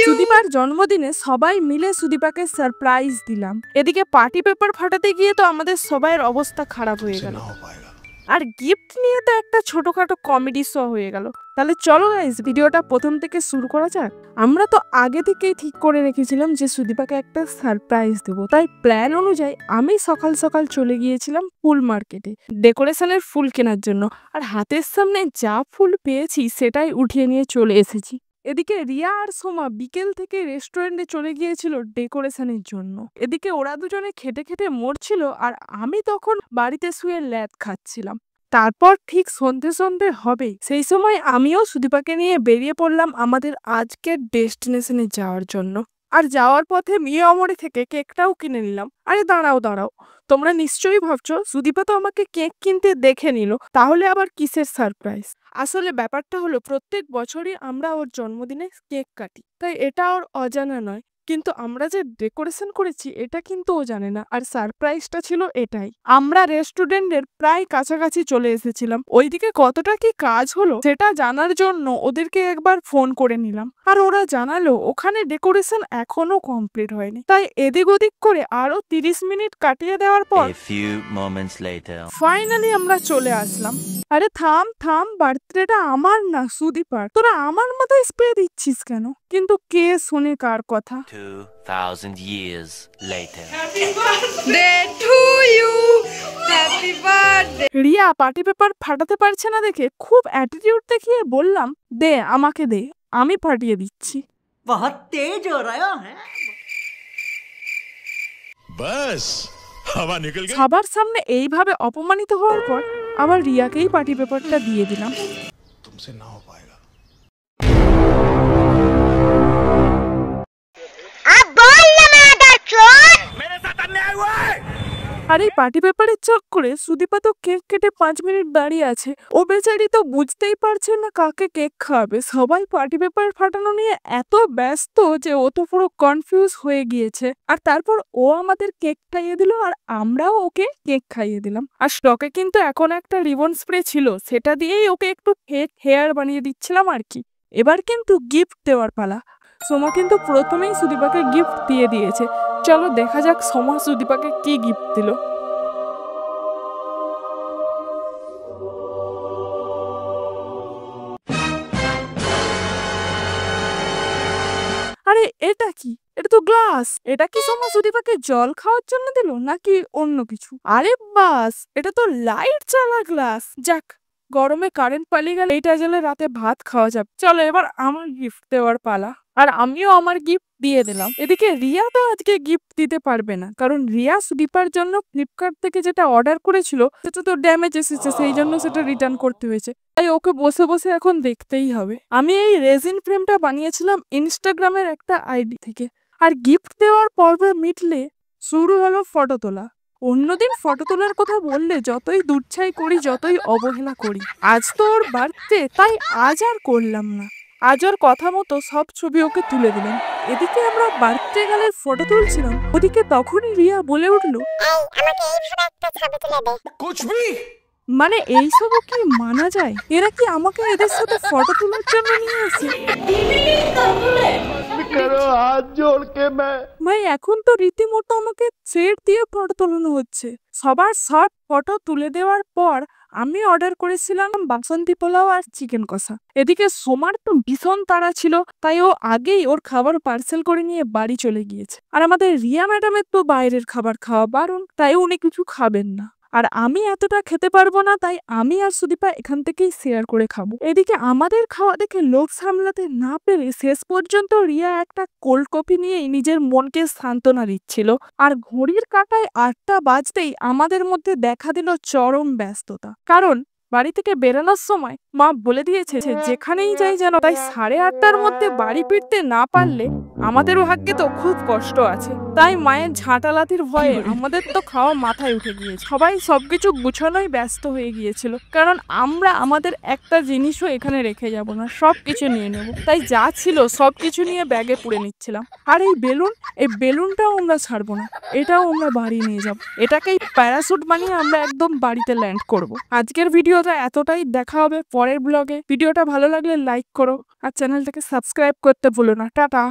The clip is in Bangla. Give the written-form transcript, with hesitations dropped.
সুদীপার জন্মদিনে সবাই মিলে সুদীপাকে সারপ্রাইজ দিলাম। এদিকে পার্টি পেপার ফাটাতে গিয়ে তো আমাদের সবাইয়ের অবস্থা খারাপ হয়ে গেল, আর গিফট নিয়ে তো একটা ছোটখাটো কমেডি শো হয়ে গেল। তাহলে চলো গাইস, ভিডিওটা প্রথম থেকে শুরু করা যাক। আমরা তো আগে থেকেই ঠিক করে রেখেছিলাম যে সুদীপাকে একটা সারপ্রাইজ দেবো, তাই প্ল্যান অনুযায়ী আমি সকাল সকাল চলে গিয়েছিলাম ফুল মার্কেটে ডেকোরেশনের ফুল কেনার জন্য, আর হাতের সামনে যা ফুল পেয়েছি সেটাই উঠিয়ে নিয়ে চলে এসেছি। এদিকে রিয়া আর সোমা বিকেল থেকে রেস্টুরেন্টে চলে গিয়েছিল ডেকোরেশনের জন্য। এদিকে ওরা দুজনে খেটে খেটে মরছিল, আর আমি তখন বাড়িতে শুয়ে ল্যাদ খাচ্ছিলাম। তারপর ঠিক সন্ধে সন্ধে হবে, সেই সময় আমিও সুদীপাকে নিয়ে বেরিয়ে পড়লাম আমাদের আজকের ডেস্টিনেশনে যাওয়ার জন্য। আর যাওয়ার পথে মিয়া অমরে থেকে কেকটাও কিনে নিলাম। আরে দাঁড়াও দাঁড়াও, তোমরা নিশ্চয়ই ভাবছো সুদীপা তো আমাকে কেক কিনতে দেখে নিল, তাহলে আবার কিসের সারপ্রাইজ? আসলে ব্যাপারটা হলো প্রত্যেক বছরই আমরা ওর জন্মদিনে কেক কাটি, তাই এটা ওর অজানা নয়। কিন্তু আমরা যে ডেকোরেশন করেছি এটা কিন্তু ও জানে না, আর সারপ্রাইজটা ছিল এটাই। আমরা রেস্টুরেন্টের প্রায় কাছাকাছি চলে এসেছিলাম, ওইদিকে কতটা কি কাজ হলো সেটা জানার জন্য ওদেরকে একবার ফোন করে নিলাম, আর ওরা জানালো ওখানে ডেকোরেশন এখনো কমপ্লিট হয়নি। তাই এদিক ওদিক করে আরো 30 মিনিট কাটিয়ে দেওয়ার পর ফাইনালি আমরা চলে আসলাম। আরে থাম থাম, বার্থডেটা আমার না সুদীপার, তোরা আমার মাথায় স্প্রে দিচ্ছিস কেন? কিন্তু কে শুনে কার কথা? 2000 years later. Happy birthday to you. Happy birthday. Riya party paper ফাটাতে পারছে না দেখে খুব অ্যাটিটিউড দেখিয়ে বললাম, দে আমাকে দে, আমি ফাটিয়ে দিচ্ছি। बहुत तेज हो रहा है। बस हवा निकल गई। সবার সামনে এইভাবে অপমানিত হওয়ার পর আবার রিয়াকেই পার্টি পেপারটা দিয়ে দিলাম। तुमसे ना हो पाएगा। আর এই পার্টি পেপারের চক্করে সুদীপা তো কেক কেটে 5 মিনিট দাঁড়িয়ে আছে। ও বেচারি তো বুঝতেই পারছে না কাকে কেক খাওয়াবে। সবাই পার্টি পেপার ফাটানো নিয়ে এত ব্যস্ত যে ও তো পুরো কনফিউজ হয়ে গিয়েছে। আর তারপর ও আমাদের কেক খাইয়ে দিল, আর আমরাও ওকে কেক খাইয়ে দিলাম। আর স্টকে কিন্তু এখন একটা রিবন স্প্রে ছিল, সেটা দিয়েই ওকে একটু ফেক হেয়ার বানিয়ে দিচ্ছিলাম আর কি। এবার কিন্তু গিফট দেওয়ার পালা। সোমা কিন্তু প্রথমেই সুদীপাকে গিফট দিয়ে দিয়েছে। চলো দেখা যাক সোমা সুদীপাকে কি গিফট দিল। আরে এটা কি? এটা তো গ্লাস। এটা কি সোমা সুদীপাকে জল খাওয়ার জন্য দিল নাকি অন্য কিছু? আরে বাস, এটা তো লাইট জ্বালা গ্লাস। যাক, গরমে কারেন্ট পালিয়ে গেলে এইটা জ্বালে রাতে ভাত খাওয়া যাবে। চলো এবার আমার গিফট দেওয়ার পালা, আর আমিও আমার গিফট দিয়ে দিলাম। এদিকে রিয়া তো আজকে গিফট দিতে পারবে না, কারণ রিয়া সুদীপার জন্য ফ্লিপকার্ট থেকে যেটা অর্ডার করেছিল সেটা তো ড্যামেজ এসেছে, সেই জন্য সেটা রিটার্ন করতে হয়েছে। তাই ওকে বসে বসে এখন দেখতেই হবে। আমি এই রেজিন ফ্রেমটা বানিয়েছিলাম ইনস্টাগ্রামের একটা আইডি থেকে। আর গিফট দেওয়ার পর্ব মিটলে শুরু হলো ফটো তোলা। অন্যদিন ফটো তোলার কথা বললে যতই দুচ্ছাই করি, যতই অবহেলা করি, আজ তো ওর বার্থডে, তাই আজ আর করলাম না। আজ ওর কথা মতো সব ছবি ওকে তুলে দিলাম। এদিকে আমরা বার্থডে গালের ফটো তুলছিলাম, ওদিকে তখনই রিয়া বলে উঠলো, कुछ भी মানে এইসবও কি মানা যায়? এরা কি আমাকে এদের সাথে ফটো তোলার জন্য নিয়ে আসে? करो हाथ जोड़ के मैं ভাই এখন তো রীতিমতো আমাকে সেট দিয়ে ফটো তোলানো হচ্ছে। সবার শর্ট ফটো তুলে দেওয়ার পর আমি অর্ডার করেছিলাম বাসন্তী পোলাও আর চিকেন কষা। এদিকে সোমার তো ভীষণ তাড়া ছিল, তাই ও আগেই ওর খাবার পার্সেল করে নিয়ে বাড়ি চলে গিয়েছে। আর আমাদের রিয়া ম্যাডামের তো বাইরের খাবার খাওয়া বারণ, তাই উনি কিছু খাবেন না। আর আমি এতটা খেতে পারবো না, তাই আমি আর সুদীপা এখান থেকেই শেয়ার করে খাবো। এদিকে আমাদের খাওয়া দেখে লোক সামলাতে না পেরে শেষ পর্যন্ত রিয়া একটা কোল্ড কফি নিয়েই নিজের মনকে সান্ত্বনা দিচ্ছিল। আর ঘড়ির কাঁটায় 8টা বাজতেই আমাদের মধ্যে দেখা দিল চরম ব্যস্ততা, কারণ বাড়ি থেকে বেরানোর সময় মা বলে দিয়েছে যেখানেই যাই যেন তাই 8:30টার মধ্যে বাড়ি ফিরতে না পারলে আমাদের ভাগ্যে তো খুব কষ্ট আছে। তাই মায়ের ঝাঁটালাতির ভয়ে আমাদের তো খাওয়া মাথায় উঠে গিয়েছে। সবাই সবকিছু গুছানোই ব্যস্ত হয়ে গিয়েছিল, কারণ আমরা আমাদের একটা জিনিসও এখানে রেখে যাব না, সবকিছু নিয়ে নেব। তাই যা ছিল সবকিছু নিয়ে ব্যাগে পুরে নিচ্ছিলাম। আর এই বেলুনটাও আমরা ছাড়বো না, এটাও আমরা বাড়ি নিয়ে যাব। এটাকেই প্যারাশুট বানিয়ে আমরা একদম বাড়িতে ল্যান্ড করব। আজকের ভিডিওটা এতটাই, দেখা হবে পরের ব্লগে। ভিডিওটা ভালো লাগলে লাইক করো আর চ্যানেলটাকে সাবস্ক্রাইব করতে ভুলো না। টাটা।